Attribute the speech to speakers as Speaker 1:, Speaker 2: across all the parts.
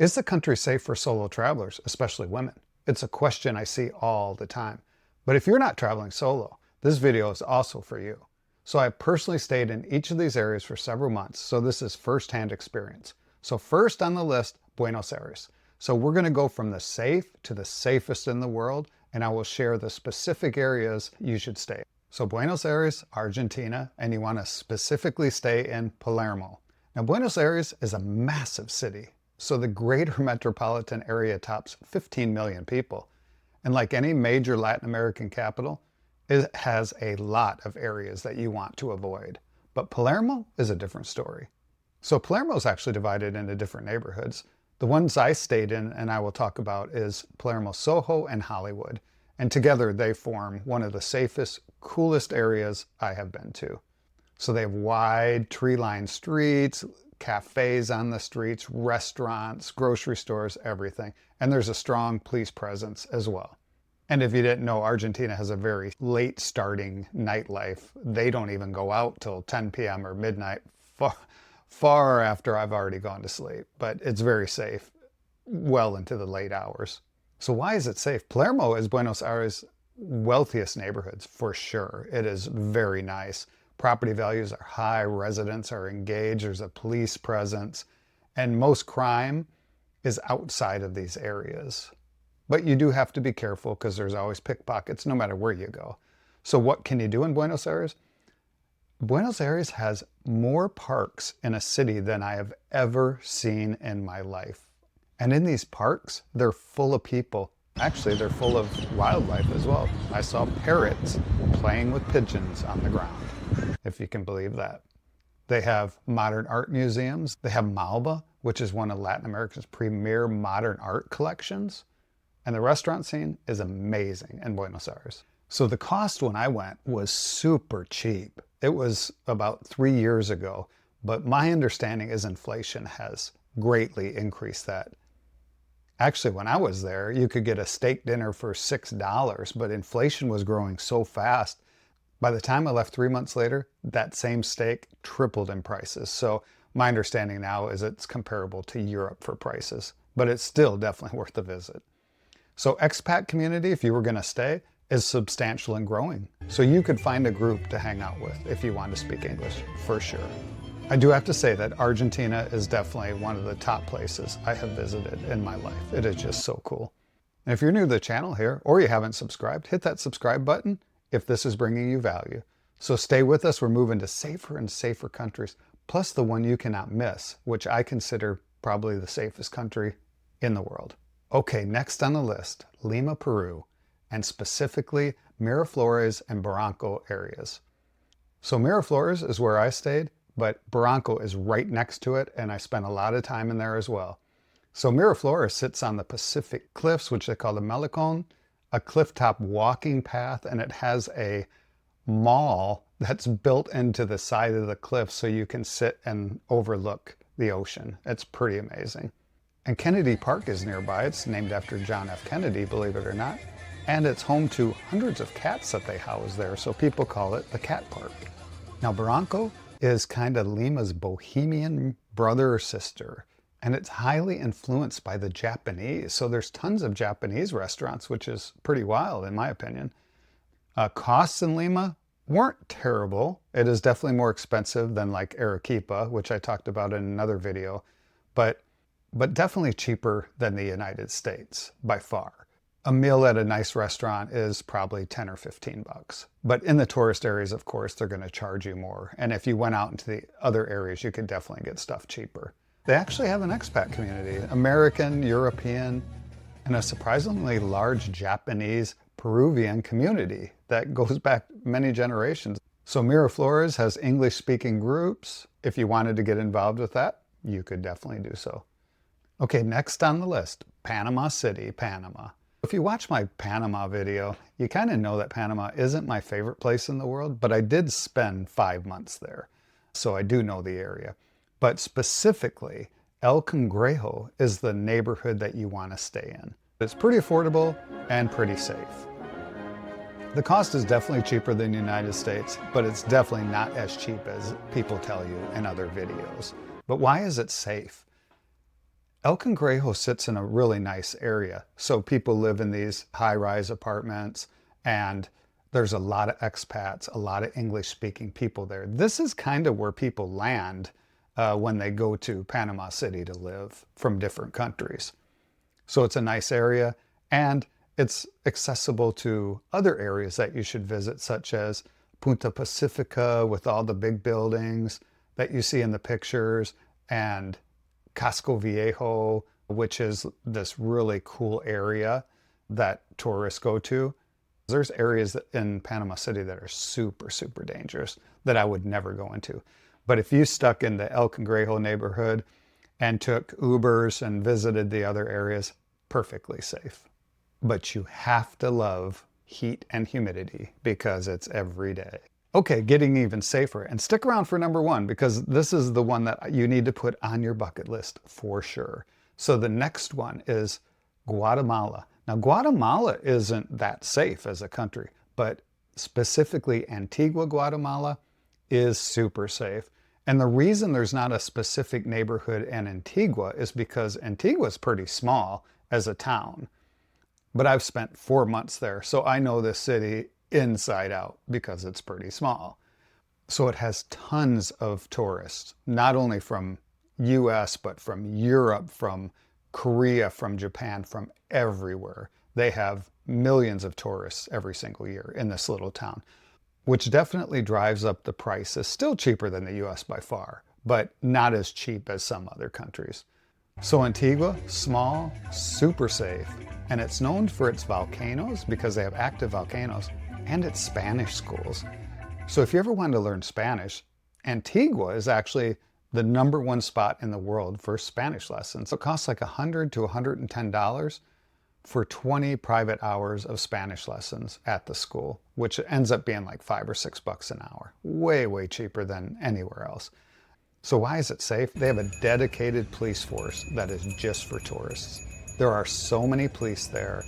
Speaker 1: Is the country safe for solo travelers, especially women? It's a question I see all the time. But if you're not traveling solo, this video is also for you. So I personally stayed in each of these areas for several months, so this is firsthand experience. So first on the list, Buenos Aires. So we're going to go from the safe to the safest in the world, and I will share the specific areas you should stay. So Buenos Aires, Argentina, and you want to specifically stay in Palermo. Now Buenos Aires is a massive city. So the greater metropolitan area tops 15 million people. And like any major Latin American capital, it has a lot of areas that you want to avoid. But Palermo is a different story. So Palermo is actually divided into different neighborhoods. The ones I stayed in and I will talk about is Palermo Soho and Hollywood. And together they form one of the safest, coolest areas I have been to. So they have wide tree-lined streets, cafes on the streets, restaurants, grocery stores, everything. And there's a strong police presence as well. And if you didn't know, Argentina has a very late starting nightlife. They don't even go out till 10 p.m. or midnight, far after I've already gone to sleep. But it's very safe, well into the late hours. So why is it safe? Palermo is Buenos Aires' wealthiest neighborhoods, for sure. It is very nice. Property values are high, residents are engaged, there's a police presence, and most crime is outside of these areas. But you do have to be careful because there's always pickpockets no matter where you go. So what can you do in Buenos Aires? Buenos Aires has more parks in a city than I have ever seen in my life. And in these parks, they're full of people. Actually, they're full of wildlife as well. I saw parrots playing with pigeons on the ground, if you can believe that. They have modern art museums. They have Malba, which is one of Latin America's premier modern art collections. And the restaurant scene is amazing in Buenos Aires. So the cost when I went was super cheap. It was about 3 years ago, but my understanding is inflation has greatly increased that. Actually, when I was there, you could get a steak dinner for $6, but inflation was growing so fast. By the time I left 3 months later, that same steak tripled in prices. So my understanding now is it's comparable to Europe for prices, but it's still definitely worth a visit. So expat community, if you were going to stay, is substantial and growing. So you could find a group to hang out with if you want to speak English, for sure. I do have to say that Argentina is definitely one of the top places I have visited in my life. It is just so cool. And if you're new to the channel here, or you haven't subscribed, hit that subscribe button if this is bringing you value. So stay with us. We're moving to safer and safer countries, plus the one you cannot miss, which I consider probably the safest country in the world. Okay, next on the list, Lima, Peru, and specifically Miraflores and Barranco areas. So Miraflores is where I stayed, but Barranco is right next to it, and I spent a lot of time in there as well. So Miraflores sits on the Pacific Cliffs, which they call the Malecón, a cliff-top walking path, and it has a mall that's built into the side of the cliff so you can sit and overlook the ocean. It's pretty amazing. And Kennedy Park is nearby. It's named after John F. Kennedy, believe it or not. And it's home to hundreds of cats that they house there, so people call it the Cat Park. Now Barranco is kind of Lima's bohemian brother or sister, and it's highly influenced by the Japanese. So there's tons of Japanese restaurants, which is pretty wild in my opinion. Costs in Lima weren't terrible. It is definitely more expensive than like Arequipa, which I talked about in another video, but definitely cheaper than the United States by far. A meal at a nice restaurant is probably 10 or 15 bucks. But in the tourist areas, of course, they're going to charge you more. And if you went out into the other areas, you could definitely get stuff cheaper. They actually have an expat community, American, European, and a surprisingly large Japanese, Peruvian community that goes back many generations. So Miraflores has English-speaking groups. If you wanted to get involved with that, you could definitely do so. Okay, next on the list, Panama City, Panama. If you watch my Panama video, you kind of know that Panama isn't my favorite place in the world, but I did spend 5 months there, so I do know the area. But specifically, El Cangrejo is the neighborhood that you want to stay in. It's pretty affordable and pretty safe. The cost is definitely cheaper than the United States, but it's definitely not as cheap as people tell you in other videos. But why is it safe? El Cangrejo sits in a really nice area. So people live in these high-rise apartments, and there's a lot of expats, a lot of English-speaking people there. This is kind of where people land when they go to Panama City to live from different countries. So it's a nice area, and it's accessible to other areas that you should visit, such as Punta Pacifica with all the big buildings that you see in the pictures, and Casco Viejo, which is this really cool area that tourists go to. There's areas in Panama City that are super, super dangerous that I would never go into. But if you stuck in the El Cangrejo neighborhood and took Ubers and visited the other areas, perfectly safe. But you have to love heat and humidity because it's every day. Okay, getting even safer. And stick around for number one, because this is the one that you need to put on your bucket list for sure. So the next one is Guatemala. Now, Guatemala isn't that safe as a country, but specifically Antigua, Guatemala is super safe. And the reason there's not a specific neighborhood in Antigua is because Antigua is pretty small as a town. But I've spent 4 months there, so I know this city inside out because it's pretty small. So it has tons of tourists, not only from US, but from Europe, from Korea, from Japan, from everywhere. They have millions of tourists every single year in this little town, which definitely drives up the price. It's still cheaper than the US by far, but not as cheap as some other countries. So Antigua, small, super safe, and it's known for its volcanoes because they have active volcanoes, and its Spanish schools. So if you ever wanted to learn Spanish, Antigua is actually the #1 spot in the world for Spanish lessons. It costs like $100 to $110 for 20 private hours of Spanish lessons at the school, which ends up being like $5 or $6 an hour. Way, way cheaper than anywhere else. So why is it safe? They have a dedicated police force that is just for tourists. There are so many police there.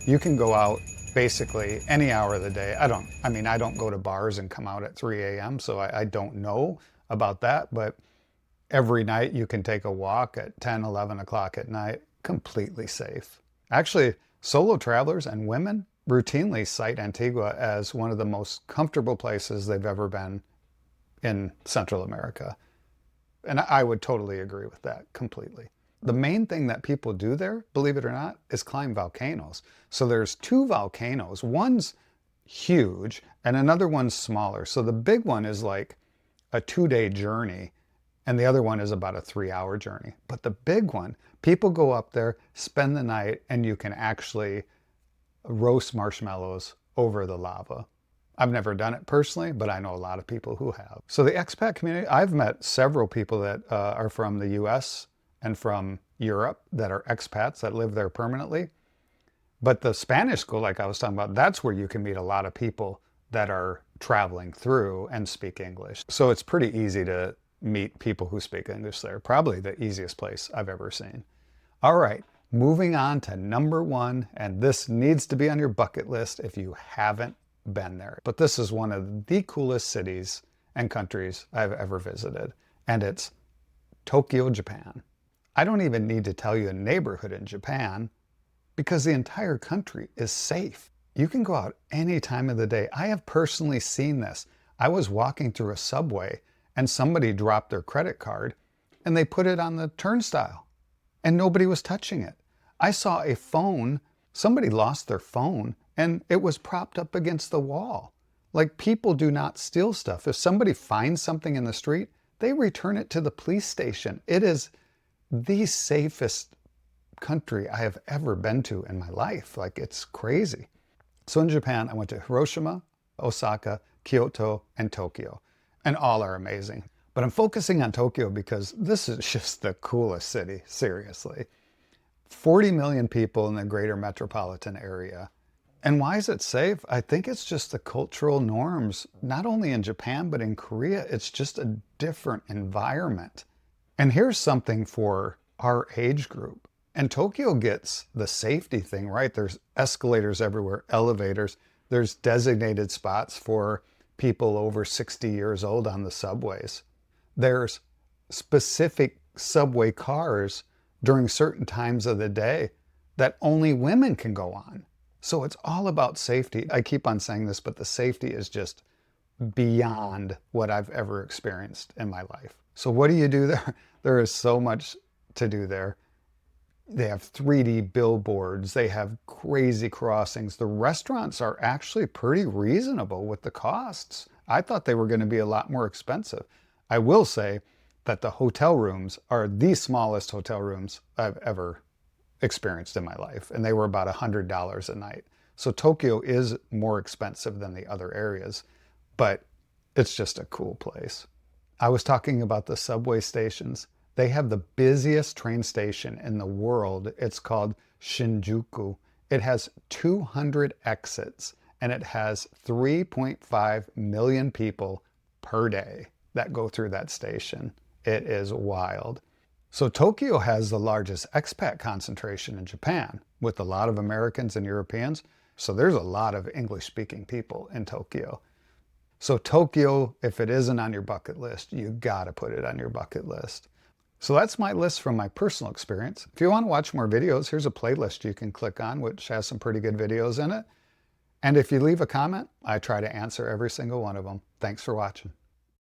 Speaker 1: You can go out basically any hour of the day. I don't go to bars and come out at 3 a.m., so I don't know about that, but every night you can take a walk at 10, 11 o'clock at night, completely safe. Actually, solo travelers and women routinely cite Antigua as one of the most comfortable places they've ever been in Central America. And I would totally agree with that completely. The main thing that people do there, believe it or not, is climb volcanoes. So there's 2 volcanoes. One's huge and another one's smaller. So the big one is like a 2-day journey and the other one is about a 3-hour journey. But the big one, people go up there, spend the night, and you can actually roast marshmallows over the lava. I've never done it personally, but I know a lot of people who have. So the expat community, I've met several people that are from the US and from Europe that are expats that live there permanently. But the Spanish school, like I was talking about, that's where you can meet a lot of people that are traveling through and speak English. So it's pretty easy to meet people who speak English there. Probably the easiest place I've ever seen. All right, moving on to number 1, and this needs to be on your bucket list if you haven't been there. But this is one of the coolest cities and countries I've ever visited, and it's Tokyo, Japan. I don't even need to tell you a neighborhood in Japan because the entire country is safe. You can go out any time of the day. I have personally seen this. I was walking through a subway and somebody dropped their credit card and they put it on the turnstile and nobody was touching it. I saw a phone, somebody lost their phone and it was propped up against the wall. Like, people do not steal stuff. If somebody finds something in the street, they return it to the police station. It is the safest country I have ever been to in my life. Like, it's crazy. So in Japan, I went to Hiroshima, Osaka, Kyoto, and Tokyo, and all are amazing. But I'm focusing on Tokyo because this is just the coolest city, seriously. 40 million people in the greater metropolitan area. And why is it safe? I think it's just the cultural norms, not only in Japan, but in Korea. It's just a different environment. And here's something for our age group. And Tokyo gets the safety thing right. There's escalators everywhere, elevators. There's designated spots for people over 60 years old on the subways. There's specific subway cars during certain times of the day that only women can go on. So it's all about safety. I keep on saying this, but the safety is just beyond what I've ever experienced in my life. So what do you do there? There is so much to do there. They have 3D billboards. They have crazy crossings. The restaurants are actually pretty reasonable with the costs. I thought they were going to be a lot more expensive. I will say that the hotel rooms are the smallest hotel rooms I've ever experienced in my life, and they were about $100 a night. So Tokyo is more expensive than the other areas, but it's just a cool place. I was talking about the subway stations. They have the busiest train station in the world. It's called Shinjuku. It has 200 exits, and it has 3.5 million people per day that go through that station. It is wild. So Tokyo has the largest expat concentration in Japan, with a lot of Americans and Europeans. So there's a lot of English-speaking people in Tokyo. So Tokyo, if it isn't on your bucket list, you gotta put it on your bucket list. So that's my list from my personal experience. If you want to watch more videos, here's a playlist you can click on, which has some pretty good videos in it. And if you leave a comment, I try to answer every single one of them. Thanks for watching.